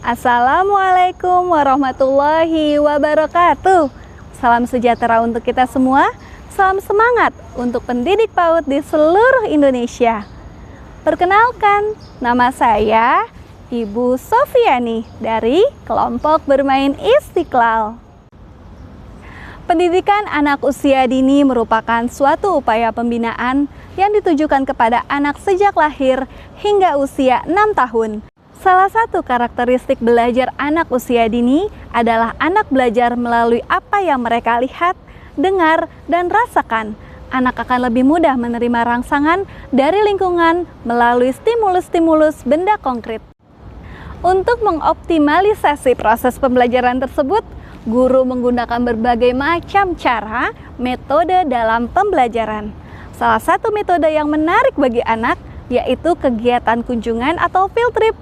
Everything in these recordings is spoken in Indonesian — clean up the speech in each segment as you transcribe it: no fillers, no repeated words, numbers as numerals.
Assalamualaikum warahmatullahi wabarakatuh. Salam sejahtera untuk kita semua. Salam semangat untuk pendidik PAUD di seluruh Indonesia. Perkenalkan, nama saya Ibu Sofiani dari kelompok bermain Istiqlal. Pendidikan anak usia dini merupakan suatu upaya pembinaan yang ditujukan kepada anak sejak lahir hingga usia 6 tahun. Salah satu karakteristik belajar anak usia dini adalah anak belajar melalui apa yang mereka lihat, dengar, dan rasakan. Anak akan lebih mudah menerima rangsangan dari lingkungan melalui stimulus-stimulus benda konkret. Untuk mengoptimalisasi proses pembelajaran tersebut, guru menggunakan berbagai macam cara, metode dalam pembelajaran. Salah satu metode yang menarik bagi anak yaitu kegiatan kunjungan atau field trip.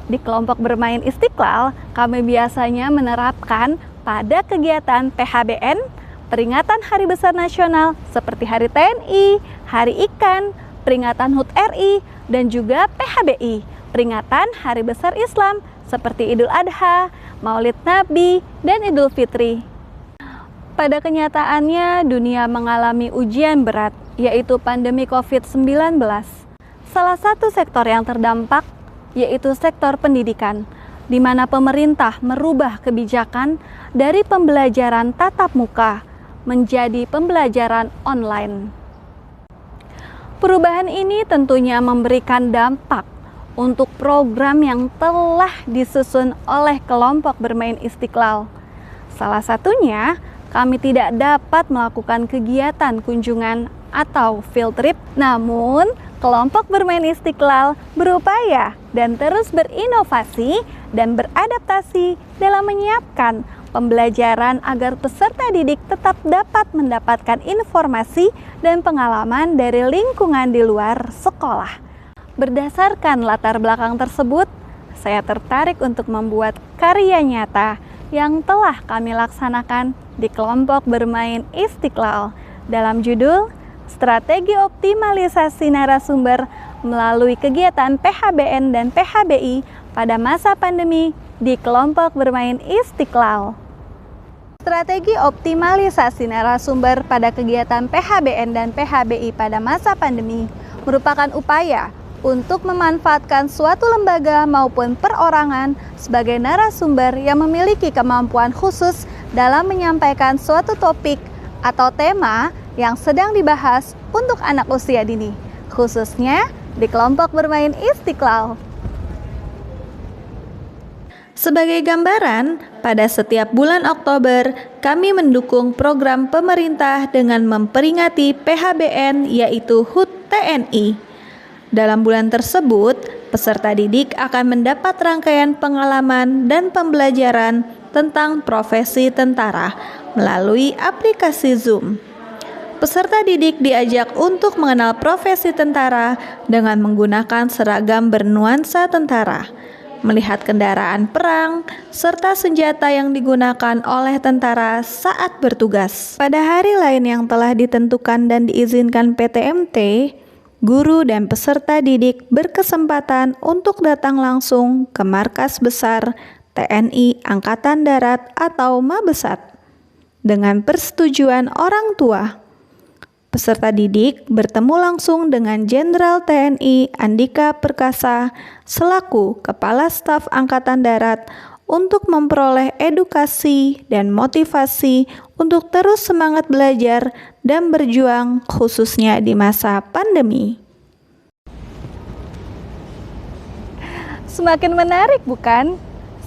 Di kelompok bermain Istiqlal, kami biasanya menerapkan pada kegiatan PHBN, peringatan Hari Besar Nasional seperti Hari TNI, Hari Ikan, peringatan HUT RI, dan juga PHBI, peringatan Hari Besar Islam seperti Idul Adha, Maulid Nabi, dan Idul Fitri. Pada kenyataannya, dunia mengalami ujian berat, yaitu pandemi COVID-19. Salah satu sektor yang terdampak yaitu sektor pendidikan, di mana pemerintah merubah kebijakan dari pembelajaran tatap muka menjadi pembelajaran online. Perubahan ini tentunya memberikan dampak untuk program yang telah disusun oleh kelompok bermain Istiqlal. Salah satunya, kami tidak dapat melakukan kegiatan kunjungan atau field trip, namun kelompok bermain Istiqlal berupaya dan terus berinovasi dan beradaptasi dalam menyiapkan pembelajaran agar peserta didik tetap dapat mendapatkan informasi dan pengalaman dari lingkungan di luar sekolah. Berdasarkan latar belakang tersebut, saya tertarik untuk membuat karya nyata yang telah kami laksanakan di kelompok bermain Istiqlal dalam judul Strategi Optimalisasi Narasumber melalui kegiatan PHBN dan PHBI pada masa pandemi di kelompok bermain Istiqlal. Strategi optimalisasi narasumber pada kegiatan PHBN dan PHBI pada masa pandemi merupakan upaya untuk memanfaatkan suatu lembaga maupun perorangan sebagai narasumber yang memiliki kemampuan khusus dalam menyampaikan suatu topik atau tema yang sedang dibahas untuk anak usia dini, khususnya di kelompok bermain Istiqlal. Sebagai gambaran, pada setiap bulan Oktober, kami mendukung program pemerintah dengan memperingati PHBN yaitu HUT TNI. Dalam bulan tersebut, peserta didik akan mendapat rangkaian pengalaman dan pembelajaran tentang profesi tentara melalui aplikasi Zoom. Peserta didik diajak untuk mengenal profesi tentara dengan menggunakan seragam bernuansa tentara, melihat kendaraan perang, serta senjata yang digunakan oleh tentara saat bertugas. Pada hari lain yang telah ditentukan dan diizinkan PTMT, guru dan peserta didik berkesempatan untuk datang langsung ke markas besar TNI Angkatan Darat atau Mabesat dengan persetujuan orang tua. Peserta didik bertemu langsung dengan Jenderal TNI Andika Perkasa selaku Kepala Staf Angkatan Darat untuk memperoleh edukasi dan motivasi untuk terus semangat belajar dan berjuang khususnya di masa pandemi. Semakin menarik bukan?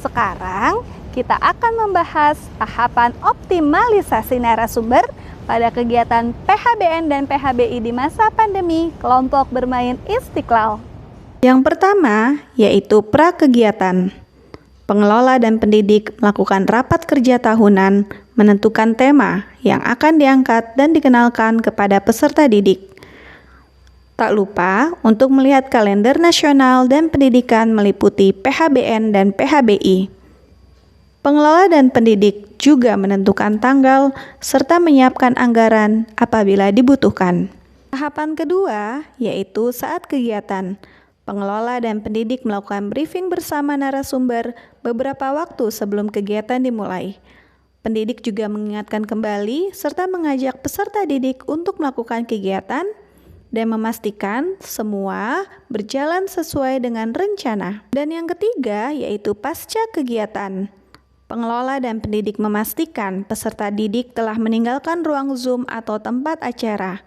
Sekarang kita akan membahas tahapan optimalisasi narasumber pada kegiatan PHBN dan PHBI di masa pandemi kelompok bermain Istiqlal. Yang pertama yaitu prakegiatan. Pengelola dan pendidik melakukan rapat kerja tahunan menentukan tema yang akan diangkat dan dikenalkan kepada peserta didik. Tak lupa untuk melihat kalender nasional dan pendidikan meliputi PHBN dan PHBI. Pengelola dan pendidik juga menentukan tanggal serta menyiapkan anggaran apabila dibutuhkan. Tahapan kedua yaitu saat kegiatan. Pengelola dan pendidik melakukan briefing bersama narasumber beberapa waktu sebelum kegiatan dimulai. Pendidik juga mengingatkan kembali serta mengajak peserta didik untuk melakukan kegiatan dan memastikan semua berjalan sesuai dengan rencana. Dan yang ketiga yaitu pasca kegiatan. Pengelola dan pendidik memastikan peserta didik telah meninggalkan ruang Zoom atau tempat acara,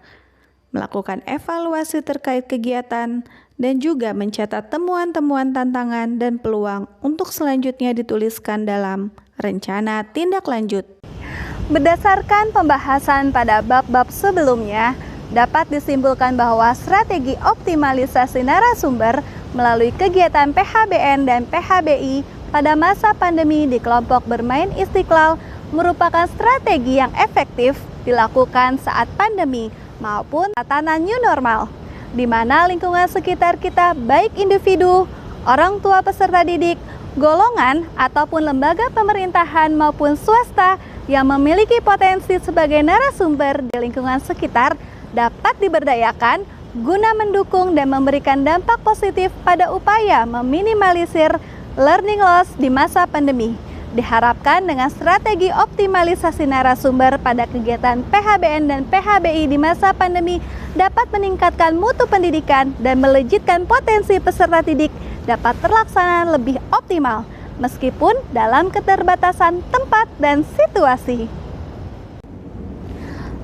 melakukan evaluasi terkait kegiatan, dan juga mencatat temuan-temuan tantangan dan peluang untuk selanjutnya dituliskan dalam rencana tindak lanjut. Berdasarkan pembahasan pada bab-bab sebelumnya, dapat disimpulkan bahwa strategi optimalisasi narasumber melalui kegiatan PHBN dan PHBI pada masa pandemi di kelompok bermain Istiqlal merupakan strategi yang efektif dilakukan saat pandemi maupun tatanan new normal, di mana lingkungan sekitar kita baik individu, orang tua peserta didik, golongan ataupun lembaga pemerintahan maupun swasta yang memiliki potensi sebagai narasumber di lingkungan sekitar dapat diberdayakan guna mendukung dan memberikan dampak positif pada upaya meminimalisir learning loss di masa pandemi. Diharapkan dengan strategi optimalisasi narasumber pada kegiatan PHBN dan PHBI di masa pandemi dapat meningkatkan mutu pendidikan dan melejitkan potensi peserta didik dapat terlaksana lebih optimal meskipun dalam keterbatasan tempat dan situasi.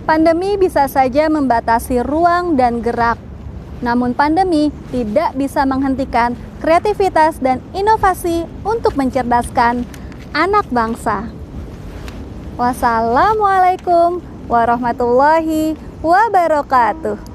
Pandemi bisa saja membatasi ruang dan gerak. Namun pandemi tidak bisa menghentikan kreativitas dan inovasi untuk mencerdaskan anak bangsa. Wassalamualaikum warahmatullahi wabarakatuh.